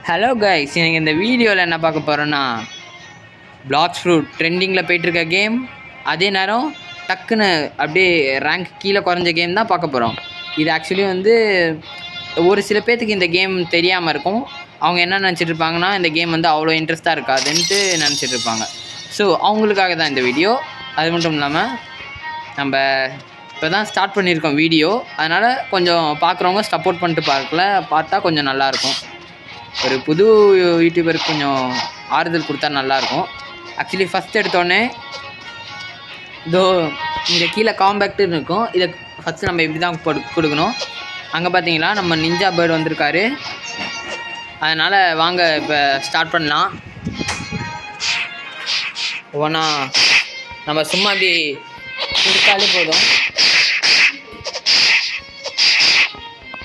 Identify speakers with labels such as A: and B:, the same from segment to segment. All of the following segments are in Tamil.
A: ஹலோ கைஸ், எனக்கு இந்த வீடியோவில் என்ன பார்க்க போகிறோன்னா பிளாக்ஸ் ஃப்ரூட் ட்ரெண்டிங்கில் போயிட்டுருக்க கேம், அதே நேரம் டக்குன்னு அப்படியே ரேங்க் கீழே குறைஞ்ச கேம் தான் பார்க்க போகிறோம். இது ஆக்சுவலி வந்து ஒரு சில பேர்த்துக்கு இந்த கேம் தெரியாமல் இருக்கும். அவங்க என்ன நினச்சிட்ருப்பாங்கன்னா இந்த கேம் வந்து அவ்வளோ இன்ட்ரெஸ்ட்டாக இருக்காதுன்ட்டு நினச்சிட்ருப்பாங்க. ஸோ அவங்களுக்காக தான் இந்த வீடியோ. அது மட்டும் இல்லாமல் நம்ம இப்போ தான் ஸ்டார்ட் பண்ணியிருக்கோம் வீடியோ, அதனால் கொஞ்சம் பார்க்குறவங்க சப்போர்ட் பண்ணிட்டு பார்த்தா கொஞ்சம் நல்லாயிருக்கும். ஒரு புது யூடியூபருக்கு கொஞ்சம் ஆறுதல் கொடுத்தா நல்லாயிருக்கும். ஆக்சுவலி ஃபஸ்ட் எடுத்தோடனே இதோ இங்கே கீழே காம்பேக்ட்டுன்னு இருக்கும். இதை ஃபஸ்ட்டு நம்ம இப்படி தான் கொடுக்கணும். அங்கே பார்த்தீங்களா நம்ம நிஞ்சா பேர்டு வந்திருக்காரு. அதனால் வாங்க இப்போ ஸ்டார்ட் பண்ணலாம். ஒவ்வொன்றா நம்ம சும்மா இப்படி கொடுத்தாலே போதும்.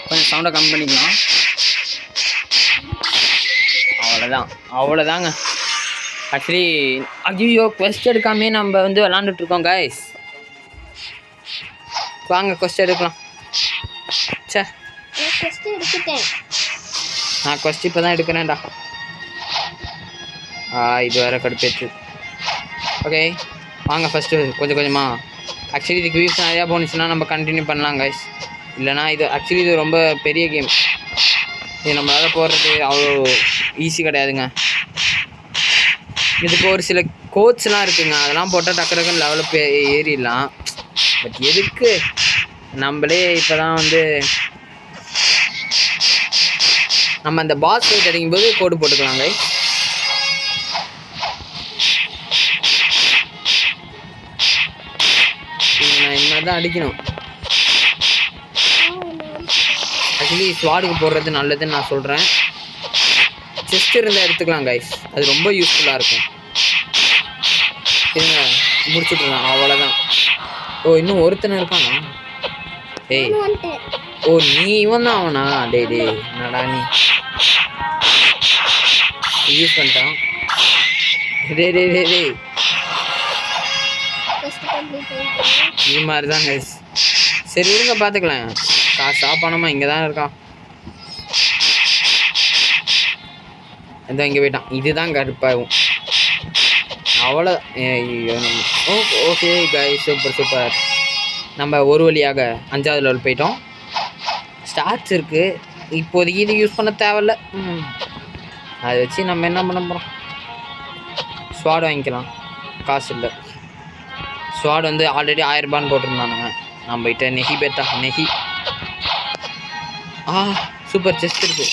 A: கொஞ்சம் சவுண்டை கம்மி பண்ணிக்கலாம். அவ்வளோதாங்க. ஆக்சுவலி ஐயோ கொஸ்ட் எடுக்காமே நம்ம வந்து விளாண்டுட்ருக்கோம் கைஸ். வாங்க கொஸ்ட் எடுக்கலாம். சே நான் கொஸ்ட் இப்போ தான் எடுக்கிறேன்டா. இது வேறு கடுப்பேச்சு. ஓகே வாங்க ஃபஸ்ட்டு கொஞ்சம் கொஞ்சமாக. ஆக்சுவலி இதுக்கு வியூஸ் நிறையா போணுச்சுன்னா நம்ம கண்டினியூ பண்ணலாம் கைஸ். இல்லைனா இது ஆக்சுவலி இது ரொம்ப பெரிய கேம். இது நம்மளால் போடுறது அவ்வளோ ஈஸி கிடையாதுங்க. இதுக்கு ஒரு சில கோட்ஸ்லாம் இருக்குங்க, அதெல்லாம் போட்டால் டக்கு டக்குன்னு லெவலில் ஏறிடலாம். பட் எதுக்கு, நம்மளே இப்போ தான் வந்து நம்ம அந்த பாஸ் ஃபைட் அடிக்கும்போது கோடு போட்டுக்கலாங்க. நான் இனிமேல் தான் அடிக்கணும். ஆக்சுவலி ஸ்வாடுக்கு போடுறது நல்லதுன்னு நான் சொல்கிறேன். செஸ்ட் இருந்தால் எடுத்துக்கலாம் கைஸ், அது ரொம்ப யூஸ்ஃபுல்லாக இருக்கும். சரிங்க, முடிச்சுட்டுலாம் அவ்வளோதான். ஓ இன்னும் ஒருத்தனை இருக்கானா? டேய் ஓ நீ இவன் தான் அவனா? டே என்னடா நீ யூஸ் பண்ணிட்டான். டே இது மாதிரி தான் கைஸ். சரி விடுங்க பார்த்துக்கலாம். காசா பணமா இங்கே தான் இருக்கான். இதான் இங்கே போயிட்டான். இதுதான் கடுப்பாகும். அவ்வளோ ஓகே கைஸ், சூப்பர். நம்ம ஒரு வழியாக 5வது லெவல் போயிட்டோம். ஸ்டார்ட்ஸ் இருக்குது. இப்போதைக்கு இது யூஸ் பண்ண தேவையில்ல. அதை வச்சு நம்ம என்ன பண்ண போகிறோம்? ஸ்வாட் வாங்கிக்கலாம். காசு இல்லை. ஸ்வாட் வந்து ஆல்ரெடி 1000 ரூபான்னு போட்டிருந்தானுங்க. நம்ம கிட்ட நெஹி பேட்டா நெஹி. சூப்பர் செஸ்ட் இருக்குது.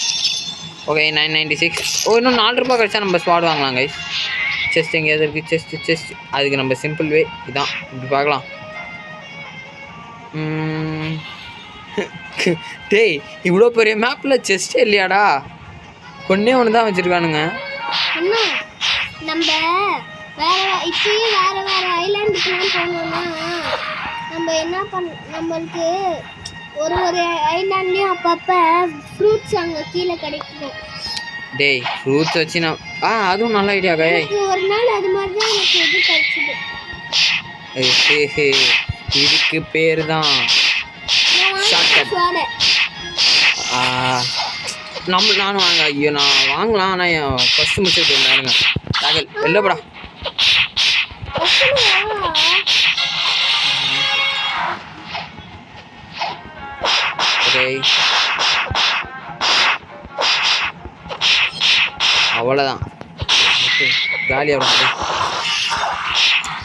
A: ஓகே 996. இன்னும் 4 ரூபா கிடச்சா நம்ம ஸ்வாட் வாங்கலாம் கைஸ். செஸ்ட் எங்கேயாவது இருக்குது? செஸ்ட் அதுக்கு நம்ம சிம்பிள் வே இதான். இப்படி பார்க்கலாம். டேய் இவ்வளோ பெரிய மேப்பில் செஸ்ட்டே இல்லையாடா? ஒன்று தான் வச்சுருக்கானுங்க.
B: நம்ம வேற ஐலாண்டுக்குலாம் போனோம்னா நம்ம என்ன நம்மளுக்கு ஒரு ஐலாண்ட்லேயும் அப்பப்போ ஃப்ரூட்ஸ் அங்கே கீழே கிடைக்கும்.
A: டேய் ஃப்ரூட்ஸ் வச்சு நான் அதுவும் நல்ல ஐடியா கை.
B: ஒரு நாள் அது மாதிரி தான் எனக்கு இது கிடைச்சிது.
A: இதுக்கு பேர் தான் ஷார்ட்கட். நானும் வாங்க. ஐயோ நான் வாங்கலாம், ஆனால் என் ஃபஸ்ட்டு முடிச்சுட்டு இருந்தாருங்க. தகவல் இல்லைப்படா. ஓகே அவ்வளோதான். காலியாக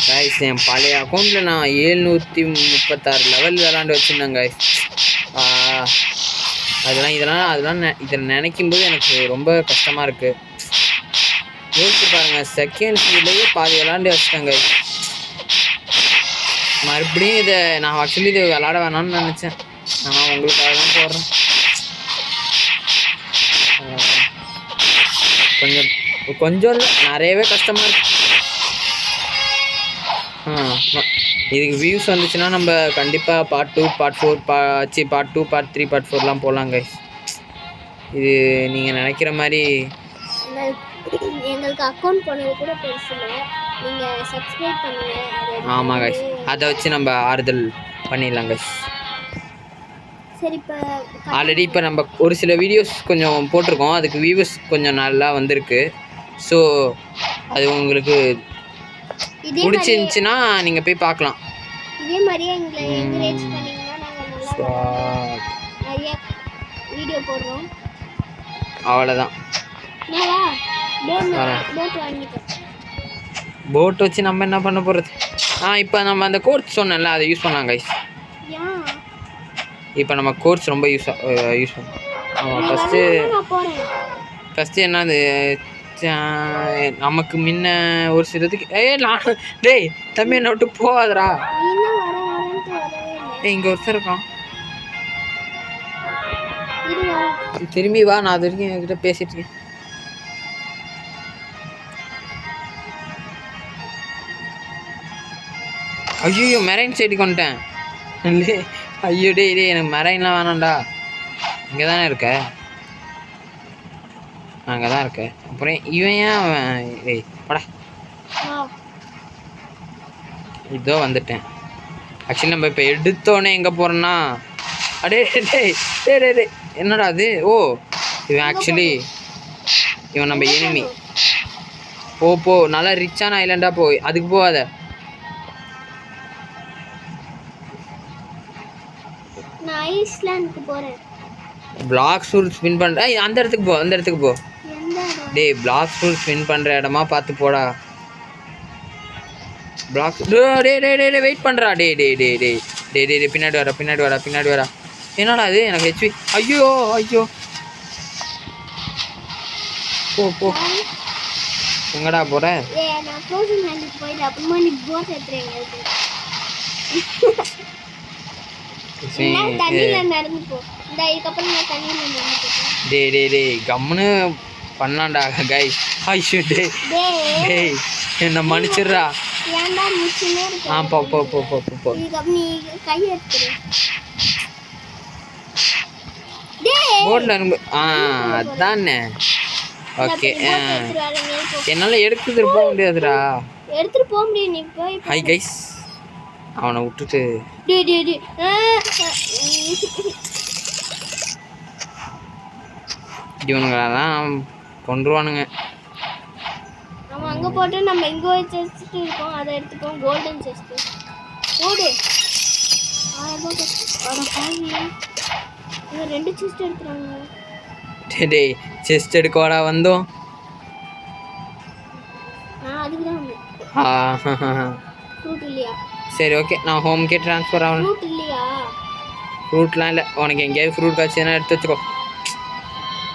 A: கைஸ். என் பழைய அக்கௌண்ட்டில் நான் 736 லெவல் விளாண்டு வச்சுருந்தேன் கைஸ். அதெல்லாம் இதை நினைக்கும்போது எனக்கு ரொம்ப கஷ்டமாக இருக்குது. யோசிச்சு பாருங்கள், செகண்ட் ஃபீல்ட்லேயே பாதி விளாண்டு வச்சுட்டேன் கைஸ். மறுபடியும் இதை நான் ஆக்சுவலி இதை விளாட வேணாம்னு நினச்சேன். ஆனால் உங்களுக்காக தான் போடுறேன். கொஞ்சம் இல்லை நிறையவே கஷ்டமாக இருக்கு. இதுக்கு வியூஸ் வந்துச்சுன்னா நம்ம கண்டிப்பாக part 2 part 4 part 2 part 3 part 4லாம் போகலாம் கைஸ். இது நீங்கள் நினைக்கிற மாதிரி
B: எங்களுக்கு அக்கௌண்ட் போனது கூட பெருசில்லை. நீங்கள் சப்ஸ்கிரைப் பண்ணுங்கள்.
A: ஆமாம் கைஸ், அதை வச்சு நம்ம ஆறுதல் பண்ணிடலாம் கைஸ்.
B: சரி இப்போ
A: ஆல்ரெடி இப்போ நம்ம ஒரு சில வீடியோஸ் கொஞ்சம் போட்டிருக்கோம், அதுக்கு வியூஸ் கொஞ்சம் நல்லா வந்திருக்கு. ஸோ அது உங்களுக்கு
B: இதே மாதிரியே
A: பிடிச்சிருந்துச்சின்னா நீங்கள் போய் பார்க்கலாம்.
B: இதே மாதிரியே எங்களை என்கரேஜ் பண்ணிங்கன்னா நாங்கள் நல்லா வளர்ந்து நிறைய வீடியோ போடுறோம்.
A: அவ்வளோதான்.
B: என்னவா போட் வாங்கிட்டோம்.
A: போட் வச்சு நம்ம என்ன பண்ண போகிறது? இப்போ நம்ம அந்த கோர்ஸ் சொன்னேன்ல, அதை யூஸ் பண்ணலாம் கைஸ்.
B: ஏன்
A: இப்போ நம்ம கோர்ஸ் ரொம்ப யூஸ் பண்ணலாம். ஃபஸ்ட்டு என்னது நமக்கு முன்ன ஒரு சிலதுக்கு நான் டேய் தம்பி என்ன விட்டு போகாதடா. இங்கே ஒருத்தர் இருக்கான், திரும்பி வா. நான் அது வரைக்கும் என்கிட்ட பேசிட்டு இருக்கேன். ஐயோ மெரைன் சைடு கொண்டுட்டேன். ஐயோ டே எனக்கு மெரைன்லாம் வேணாம்டா. இங்கே தானே இருக்க? அங்கே தான் இருக்க. அப்புறம் இவன் ஏன் டேய் படா. இதோ வந்துட்டேன். ஆக்சுவலி நம்ம இப்போ எடுத்தோடனே எங்கே போகிறோன்னா அடே டேய் டே டே டே என்னடா அது? ஓ இவன் ஆக்சுவலி இவன் நம்ம எனிமி. போ நல்லா ரிச்சான ஐலண்டாக போ. அதுக்கு போகாத.
B: நான் ஐஸ்லாந்துக்கு போகிறேன்.
A: பிளாக் ஸ்டூல் ஸ்பின் பண்ணுற அந்த இடத்துக்கு போ. டேய் பிளாக் ஸ்டூல் ஸ்பின் பண்ணுற இடமா பார்த்து போடா. பிளாக் டே வெயிட் பண்ணுறா. டே பின்னாடி வாடா. என்னடா அது? எனக்கு ஹெச்பி. ஐயோ போ எங்கடா போற? டே கம்முன்னு பண்ணலாம்டா கைஸ். ஐயோ டேய் என்ன மன்னிச்சிடுறா. போ. போட்ல இருந்து அதானே. ஓகே என்னால் எடுத்துட்டு போக முடியாதுடா.
B: எடுத்துட்டு போக முடியும். நீ போய்
A: ஹை கைஸ் அவனை விட்டுட்டு இவனுங்களெல்லாம் கொண்டுருவானுங்க.
B: நம்ம அங்கே போட்டு நம்ம இங்கே ஒரு செஸ்ட்டு இருக்கோம், அதை எடுத்துப்போம். கோல்டன் செஸ்ட்டு ஓடு. 1000 2 செஸ்ட் எடுத்துறாங்க.
A: டேய் செஸ்ட் எடுக்கவாடா வந்தோம்.
B: அதுக்கு தான் வந்தேன். ஃப்ரூட் இல்லையா? சரி
A: ஓகே நான் ஹோம்கே ட்ரான்ஸ்ஃபர் ஆகணும்.
B: ஃப்ரூட் இல்லையா?
A: ஃப்ரூட்லாம் இல்லை. உனக்கு எங்கேயாவது ஃப்ரூட் காய்ச்சினா எடுத்து வச்சுக்கோ.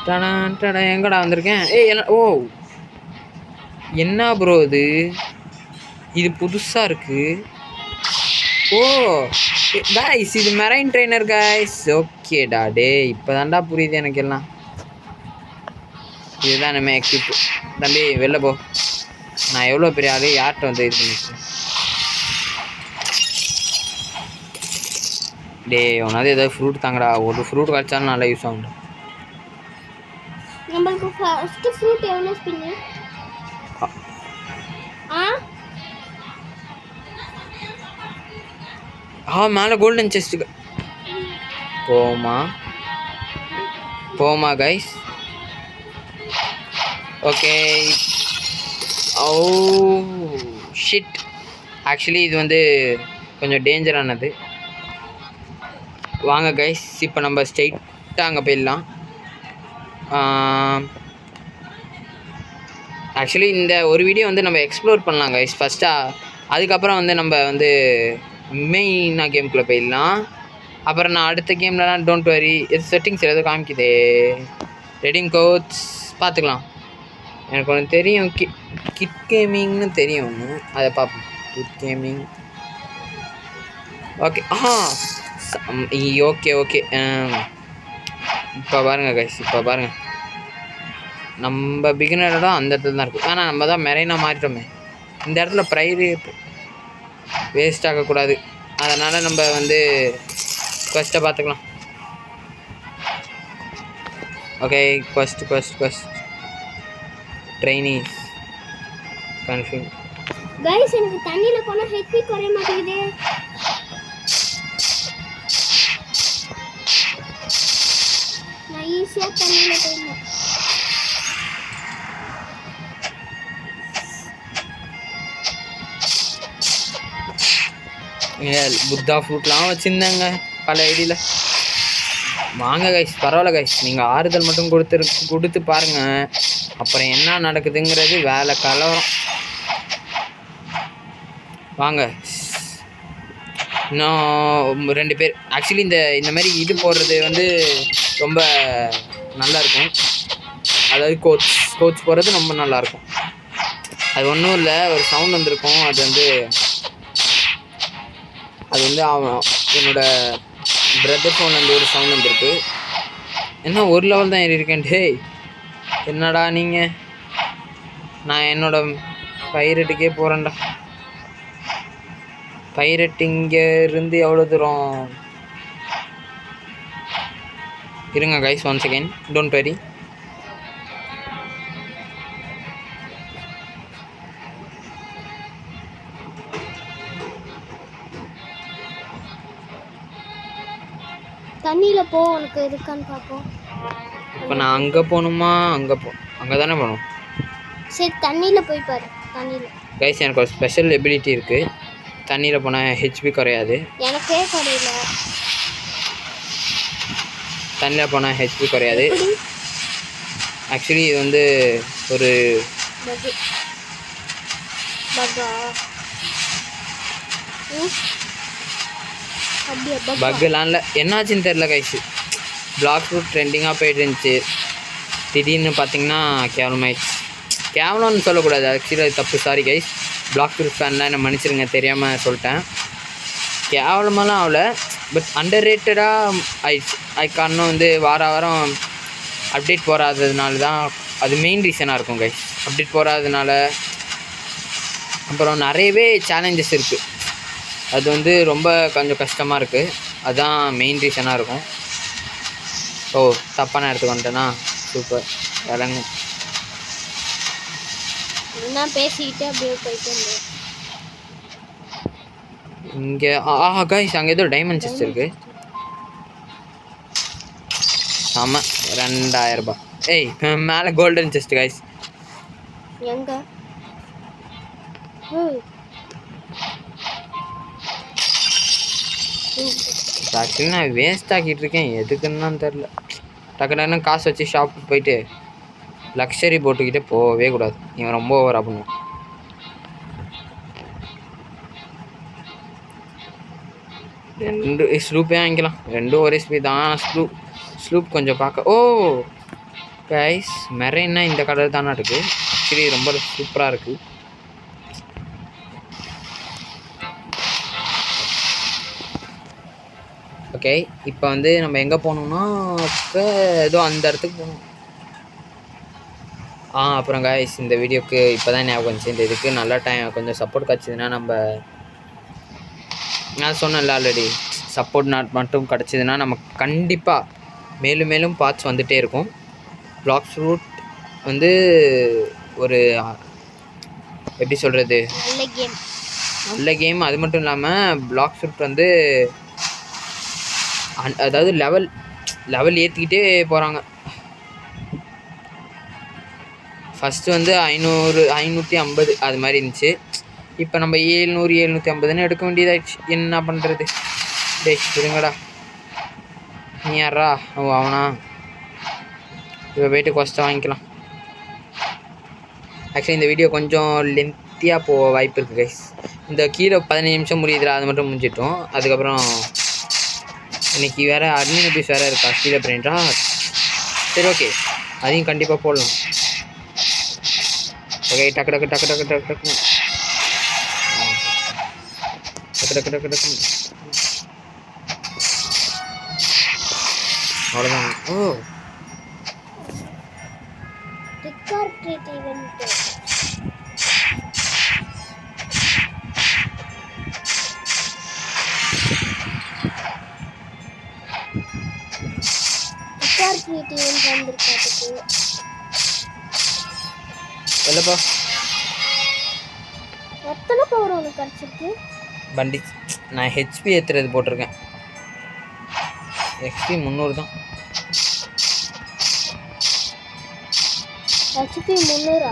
A: டடா எங்கடா வந்திருக்கேன்? என்ன ப்ரோ இது புதுசாக இருக்குது. கைஸ் இது மெரைன் ட்ரெய்னர் கைஸ். ஓகேடா இப்போ தான்டா புரியுது எனக்கு எல்லாம். இதுதான் நம்ம எக்யூப். தம்பி வெளில போ. நான் எவ்வளோ பெரிய ஆள், யார்கிட்ட வந்து இது பண்ணிட்டேன். உனது ஏதாவது ஃப்ரூட் தாங்கடா. ஒரு ஃப்ரூட் கிடச்சாலும் நல்லா யூஸ் ஆகும்.
B: நம்மளுக்கு ஃபர்ஸ்ட் ஃப்ரூட் எவ்வளோ ஸ்பின்னு?
A: மேலே கோல்டன் செஸ்ட்டுக்கு போமா கைஸ். Okay shit. ஆக்சுவலி இது வந்து கொஞ்சம் டேஞ்சரானது. வாங்க கைஸ் இப்போ நம்ம ஸ்ட்ரெயிட்டாக அங்கே போயிடலாம். ஆக்சுவலி இந்த ஒரு வீடியோ வந்து நம்ம எக்ஸ்ப்ளோர் பண்ணலாம் கைஸ் ஃபஸ்ட்டாக. அதுக்கப்புறம் வந்து நம்ம வந்து மெயினாக கேமுக்குள்ளே போயிடலாம். அப்புறம் நான் அடுத்த கேம்லலாம் டோன்ட் வரி செட்டிங்ஸ் ஏதோ காமிக்குதே. ரெடிங் கோட்ஸ் பார்த்துக்கலாம். எனக்கு ஒன்று தெரியும், கிட் கேமிங்னு தெரியும் ஒன்று, அதை பார்ப்போம். Kit gaming okay. ஓகே இப்போ பாருங்கள் கைஸ், இப்போ பாருங்கள் நம்ம பிகினரோட அந்த இடத்துல தான் இருக்குது. ஆனால் நம்ம தான் மெரைனாக மாறிட்டோமே. இந்த இடத்துல ப்ரைரு வேஸ்ட் ஆகக்கூடாது. அதனால் நம்ம வந்து குவெஸ்ட்டை பார்த்துக்கலாம். Okay quest trainees கன்ஃபியூம்.
B: गाइस எனக்கு தண்ணில போனா ஹெச்பி குறைய மாட்டேங்குது. ஈஸியாக தண்ணியில் போயிடலாம்.
A: புத்தா ஃப்ரூட்லாம் வச்சுருந்தாங்க பல ஐடியில். வாங்க கைஸ், பரவாயில்ல கைஸ், நீங்கள் ஆறுதல் மட்டும் கொடுத்து பாருங்கள். அப்புறம் என்ன நடக்குதுங்கிறது வேலை கலவரம். வாங்க, இன்னும் 2 பேர். ஆக்சுவலி இந்த மாதிரி இது போடுறது வந்து ரொம்ப நல்லாயிருக்கும். அதாவது கோச் போடுறது ரொம்ப நல்லாயிருக்கும். அது ஒன்றும் இல்லை, ஒரு சவுண்ட் வந்திருக்கும். அது வந்து அவன் என்னோட பிரதர் ஃபோன்லேருந்து ஒரு சவுண்ட் வந்துருக்கு. என்ன ஒரு லெவல் தான் ஏறி இருக்கேன். டேய் என்னடா நீங்கள், நான் என்னோட பைரட்டுக்கே போகிறேன்டா. பைரட் இங்கே இருந்து எவ்வளோ தூரம்? இருங்க கைஸ், 1 செகண்ட், டோன்ட் வரி.
B: தண்ணியில் போ, உனக்கு இருக்கான்னு பார்ப்போம்.
A: இப்போ நான் அங்கே போகணுமா? அங்கே தானே போகணும்.
B: சரி, தண்ணியில் போய் பாரு. தண்ணியில்
A: கைஸ், எனக்கு ஒரு ஸ்பெஷல் எபிலிட்டி இருக்குது. தண்ணியில் போனால் ஹெச்பி குறையாது.
B: எனக்கே குறையில.
A: தண்ணியில் போனால் ஹெச்பி குறையாது. ஆக்சுவலி இது வந்து ஒரு பக்குலாம் இல்லை, என்னாச்சுன்னு தெரில கைஸு. பிளாக் ஃப்ரூட் ட்ரெண்டிங்காக போயிட்டு இருந்துச்சு. திடீர்னு பார்த்தீங்கன்னா கேவலமாயிடுச்சு. கேவலம்னு சொல்லக்கூடாது, ஆக்சுவலி அது தப்பு. சாரி கைஸ், பிளாக் ஃப்ரூட் ஃபேன்லாம் என்ன மன்னிச்சிருங்க, தெரியாமல் சொல்லிட்டேன். கேவலமாலாம் ஆகல, பட் அண்டர் ரேட்டடாக ஆயிடுச்சு. அதுக்கு காரணம் வந்து வாரம் அப்டேட் போகாததுனால தான். அது மெயின் ரீசனாக இருக்கும் கைஸ், அப்டேட் போகாததுனால. அப்புறம் நிறையவே சேலஞ்சஸ் இருக்குது. அது வந்து ரொம்ப கொஞ்சம் கஷ்டமாக இருக்குது. அதுதான் மெயின் ரீசனாக இருக்கும். ஓ, தப்பான இடத்துக்கு வந்துட்டேன்னா சூப்பர் விளங்கு.
B: என்ன பேசிக்கிட்டு அப்படியே போயிட்டு இருந்தேன்.
A: இங்கே கைஸ், அங்கே ஏதோ டைமண்ட் செஸ்ட் இருக்குது. ஆமாம், 2000 ரூபாய். ஏய், மேலே கோல்டன் செஸ்ட் கைஸ்.
B: எங்க?
A: ஆக்சுவலி நான் வேஸ்ட் ஆக்கிட்டு இருக்கேன், எதுக்குன்னு தெரில. டக்குன்னு காசு வச்சு ஷாப்புக்கு போயிட்டு லக்ஸரி போட்டுக்கிட்டே போகவே கூடாது. இவன் ரொம்ப ஓவராக பண்ணுவான். ரெண்டு ஸ்லூப்பே வாங்கிக்கலாம், ரெண்டும் ஒரே ஸ்பீட் தான். ஸ்லூப் கொஞ்சம் பார்க்க. ஓ கைஸ், மெரைன்னா இந்த கலர் தானே இருக்குது. ஆக்சுவலி ரொம்ப சூப்பராக இருக்குது. ஓகே, இப்போ வந்து நம்ம எங்கே போகணுன்னா, இப்போ ஏதோ அந்த இடத்துக்கு போகணும். அப்புறம் கைஸ், இந்த வீடியோக்கு இப்போ தான் ஞாபகம் வந்துச்சு. இந்த இதுக்கு நல்லா கொஞ்சம் சப்போர்ட் கிடச்சிதுன்னா, நான் சொன்னேன்ல ஆல்ரெடி, சப்போர்ட் மட்டும் கிடச்சிதுன்னா நம்ம கண்டிப்பாக மேலும் மேலும் பார்ட்ஸ் வந்துகிட்டே இருக்கும். பிளாக் ஃப்ரூட் வந்து ஒரு எப்படி சொல்கிறது, நல்ல கேம். அது மட்டும் இல்லாமல் பிளாக் ஃப்ரூட் வந்து அதாவது லெவல் ஏற்றிக்கிட்டே போகிறாங்க. ஃபஸ்ட்டு வந்து 500 550 அது மாதிரி இருந்துச்சு. இப்போ நம்ம 700 750ன்னு எடுக்க வேண்டியதாகிடுச்சு. என்ன பண்ணுறது? டேய் இருங்கடா, நீ யாரா? அவனா? இப்போ போய்ட்டு கொஸ்ட்டை வாங்கிக்கலாம். ஆக்சுவலி இந்த வீடியோ கொஞ்சம் லென்த்தியாக போக வாய்ப்பு இருக்குது கைஸ். இந்த கீழே 15 நிமிஷம் முடியுதுல, அது மட்டும் முடிஞ்சிட்டோம். அதுக்கப்புறம் இன்றைக்கி வேறு அட்மின் ஆஃபீஸ் வேறு இருக்கா கீழே பண்ணிட்டா. சரி ஓகே, அதையும் கண்டிப்பாக போடலாம். ஓகே, டக்கு டக்கு டக்கு டக்கு டக்கு டக்கு டக்கு டக்கு டக்கு டக்கு அவ்வளோதான். ஓ இல்லைப்பா,
B: எத்தனை பவர் உனக்கு கிடச்சிருக்கு?
A: வண்டி நான் ஹெச்பி ஏற்றுறது போட்டிருக்கேன். எக்ஸ்பி 300 தான்.
B: HP 300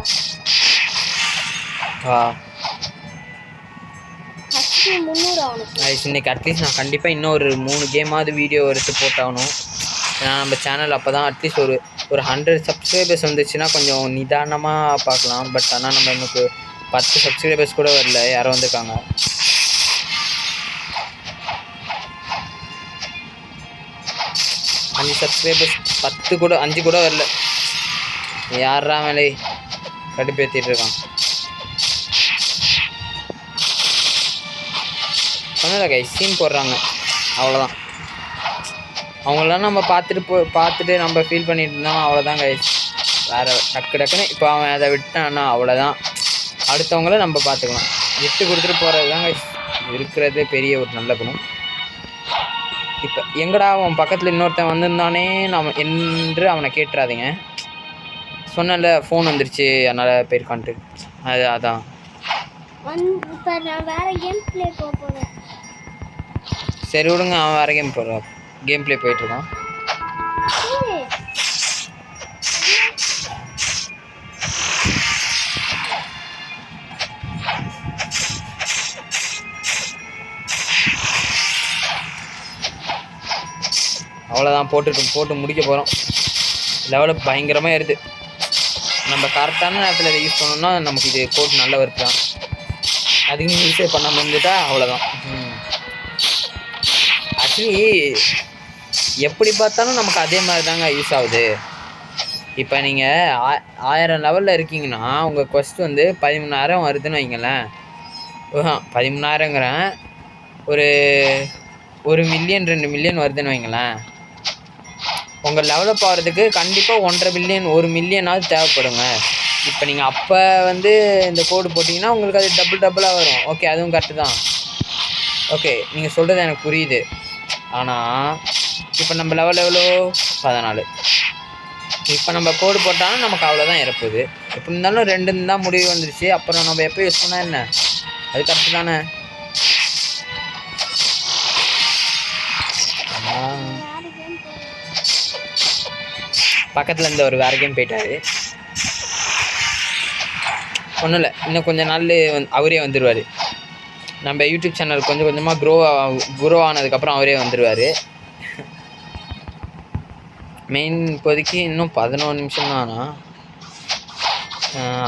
B: HP 300 அவனுக்கு.
A: இன்னைக்கு அட்லீஸ்ட் நான் கண்டிப்பாக இன்னும் ஒரு 3 கேமாவது வீடியோ எடுத்து போட்டாகணும். ஏன்னா நம்ம சேனல் அப்போ தான் அட்லீஸ்ட் ஒரு 100 சப்ஸ்கிரைபர்ஸ் வந்துச்சுன்னா கொஞ்சம் நிதானமாக பார்க்கலாம். பட் ஆனால் நம்ம எனக்கு 10 சப்ஸ்கிரைபர்ஸ் கூட வரல. யாரோ வந்திருக்காங்க. அஞ்சு சப்ஸ்கிரைபர்ஸ் 10 கூட 5 கூட வரல. யாரா மேலே கடுப்பேற்றிட்டு இருக்கான். சொன்னல கை சீன் போடுறாங்க, அவ்வளோதான். அவங்களெலாம் நம்ம பார்த்துட்டு நம்ம ஃபீல் பண்ணிட்டு இருந்தோம், அவ்வளோதான் கை. வேறு டக்குன்னு இப்போ அவன் அதை விட்டான்னா அவ்வளோதான். அடுத்தவங்கள நம்ம பார்த்துக்கலாம். விட்டு கொடுத்துட்டு போகிறது தான் கை இருக்கிறதே பெரிய ஒரு நல்ல குணம். இப்போ எங்கடா அவன் பக்கத்தில் இன்னொருத்தன் வந்திருந்தானே என்று அவனை கேட்டுறாதீங்க. சொன்னல ஃபோன் வந்துருச்சு அதனால் போயிருக்கான்ட்டு. அதான்
B: இப்போ நான் வேறு கேம் ப்ளே போகிறேன்.
A: சரி விடுங்க, அவன் வேறு கேம் ப்ளே போயிட்டுருக்கான். அவ்வளோதான், போட்டு முடிக்க போகிறோம். லெவலப் பயங்கரமாக ஏறுது. நம்ம கரெக்டான நேரத்தில் இதை யூஸ் பண்ணோம்னா நமக்கு இது கோட் நல்ல ஒர்க் தான். அதுக்கு யூஸே பண்ணாமல் இருந்துட்டா அவ்வளோதான். ஆக்சுவலி எப்படி பார்த்தாலும் நமக்கு அதே மாதிரி தாங்க யூஸ் ஆகுது. இப்போ நீங்கள் 1000 லெவலில் இருக்கீங்கன்னா உங்கள் கொஸ்ட் வந்து 13,000 வருதுன்னு வைங்களேன். 13,000ங்கிறேன், ஒரு 1 மில்லியன் 2 மில்லியன் வருதுன்னு வைங்களேன். உங்கள் டெவலப் ஆகிறதுக்கு கண்டிப்பாக 1.5 மில்லியன் 1 மில்லியனாவது தேவைப்படுங்க. இப்போ நீங்கள் அப்போ வந்து இந்த கோடு போட்டிங்கன்னா உங்களுக்கு அது டபுளாக வரும். ஓகே, அதுவும் கரெக்டு தான். ஓகே, நீங்கள் சொல்கிறது எனக்கு புரியுது. ஆனால் இப்போ நம்ம லெவல் எவ்வளோ 14. இப்போ நம்ம கோடு போட்டாலும் நமக்கு அவ்வளோதான் இறப்புது. எப்படி இருந்தாலும் 2 தான் முடிவு வந்துருச்சு. அப்புறம் நம்ம எப்போ யூஸ் பண்ணால் என்ன, அது கரெக்டு தானே. பக்கத்தில் இருந்து ஒரு வேறு கேம் போயிட்டாரு. ஒன்றும் இல்லை, இன்னும் கொஞ்சம் நாள் அவரே வந்துடுவார். நம்ம யூடியூப் சேனல் கொஞ்சம் கொஞ்சமாக க்ரோ ஆனதுக்கப்புறம் அவரே வந்துடுவார். மெயின் இப்போதைக்கு இன்னும் 11 நிமிஷம் தானா.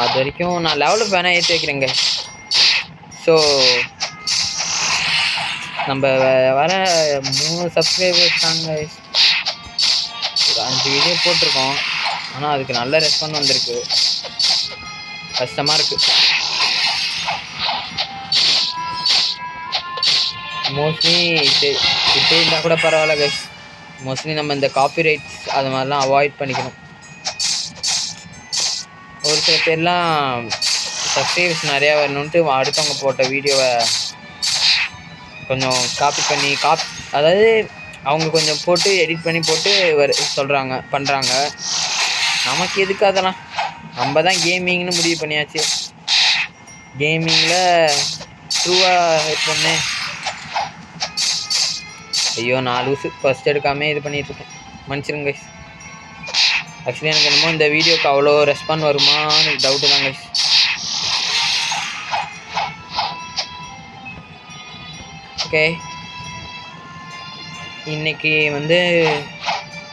A: அது வரைக்கும் நான் லெவலுக்கு வேணால் ஏற்றி வைக்கிறேங்க. ஸோ நம்ம வர 3 சப்ஸ்கிரைபர்ஸ் தாங்க. ஒரு 5 வீடியோ போட்டிருக்கோம், ஆனால் அதுக்கு நல்ல ரெஸ்பாண்ட் வந்திருக்கு. கஷ்டமாக இருக்குது. மோஸ்ட்லி இப்போ இருந்தால் கூட பரவாயில்ல கைஸ். மோஸ்ட்லி நம்ம இந்த காப்பிரைட்ஸ் அது மாதிரிலாம் அவாய்ட் பண்ணிக்கணும். ஒரு சில பேர்லாம் சப்ஸ்கிரைபர்ஸ் நிறையா வரணுன்ட்டு அடுத்தவங்க போட்ட வீடியோவை கொஞ்சம் காப்பி பண்ணி அதாவது அவங்க கொஞ்சம் போட்டு எடிட் பண்ணி போட்டு பண்ணுறாங்க. நமக்கு எதுக்கு அதெல்லாம்? நம்ம தான் கேமிங்னு முடிவு பண்ணியாச்சு. கேமிங்கில் ட்ரூவாக பொண்ணு. ஐயோ, 4 லூசு ஃபஸ்ட் எடுக்காமல் இது பண்ணிகிட்ருக்கேன், மன்னிச்சிருங்க கைஸ். ஆக்சுவலி எனக்கு என்னமோ இந்த வீடியோக்கு அவ்வளோ ரெஸ்பாண்ட் வருமானு டவுட்டு தான் கைஸ். ஓகே, இன்றைக்கி வந்து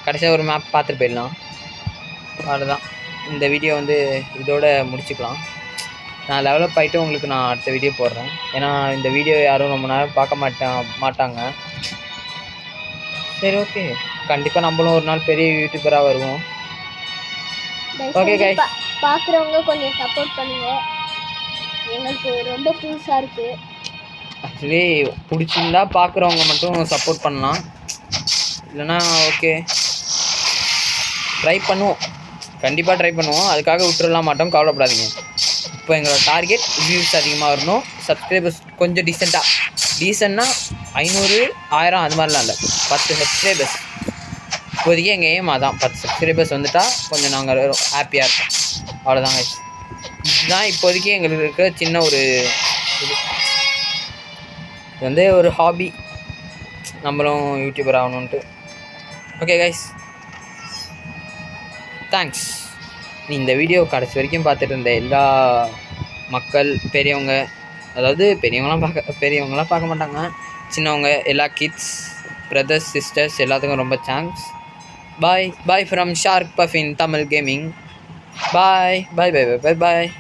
A: கடைசியாக ஒரு மேப் பார்த்துட்டு போயிடலாம். அவ்வளோதான், இந்த வீடியோ வந்து இதோட முடிச்சுக்கலாம். நான் டெவலப் ஆகிட்டு உங்களுக்கு நான் அடுத்த வீடியோ போடுறேன். ஏன்னா இந்த வீடியோ யாரும் ரொம்ப நேரம் பார்க்க மாட்டாங்க. சரி, ஓகே, கண்டிப்பாக நம்மளும் ஒரு நாள் பெரிய யூடியூபராக வருவோம். ஓகே கைஸ்,
B: பார்க்குறவங்க கொஞ்சம் சப்போர்ட் பண்ணுங்கள். எங்களுக்கு ரொம்ப புதுசாக இருக்குது.
A: ஆக்சுவலி பிடிச்சிருந்தா பார்க்குறவங்க மட்டும் சப்போர்ட் பண்ணலாம், இல்லைனா ஓகே ட்ரை பண்ணுவோம். கண்டிப்பாக ட்ரை பண்ணுவோம், அதுக்காக விட்டுறலாம் மாட்டோம், கவலைப்படாதீங்க. இப்போ எங்களோட டார்கெட் வியூஸ் அதிகமாக வரணும், சப்ஸ்கிரைபர்ஸ் கொஞ்சம் டீசெண்டாக 500 1000 அது மாதிரிலாம் இல்லை, 10 சப்ஸ்கிரைபர்ஸ். இப்போதைக்கு எங்கள் எய்ம் அதான், 10 சப்ஸ்கிரைபர்ஸ் வந்துட்டால் கொஞ்சம் நாங்கள் ஹாப்பியாக இருப்போம். அவ்வளோதாங்க, இதுதான் இப்போதைக்கு எங்களுக்கு இருக்க சின்ன ஒரு இது வந்து ஒரு ஹாபி, நம்மளும் யூடியூபர் ஆகணுன்ட்டு. Okay guys, thanks. இந்த வீடியோ கடைசி வரைக்கும் பார்த்துட்டு இருந்த எல்லா மக்கள் பெரியவங்க, அதாவது பெரியவங்களாம் பார்க்க மாட்டாங்க, சின்னவங்க, எல்லா கிட்ஸ், பிரதர்ஸ், சிஸ்டர்ஸ் எல்லாத்துக்கும் ரொம்ப thanks. Bye from shark puff in Tamil gaming. Bye.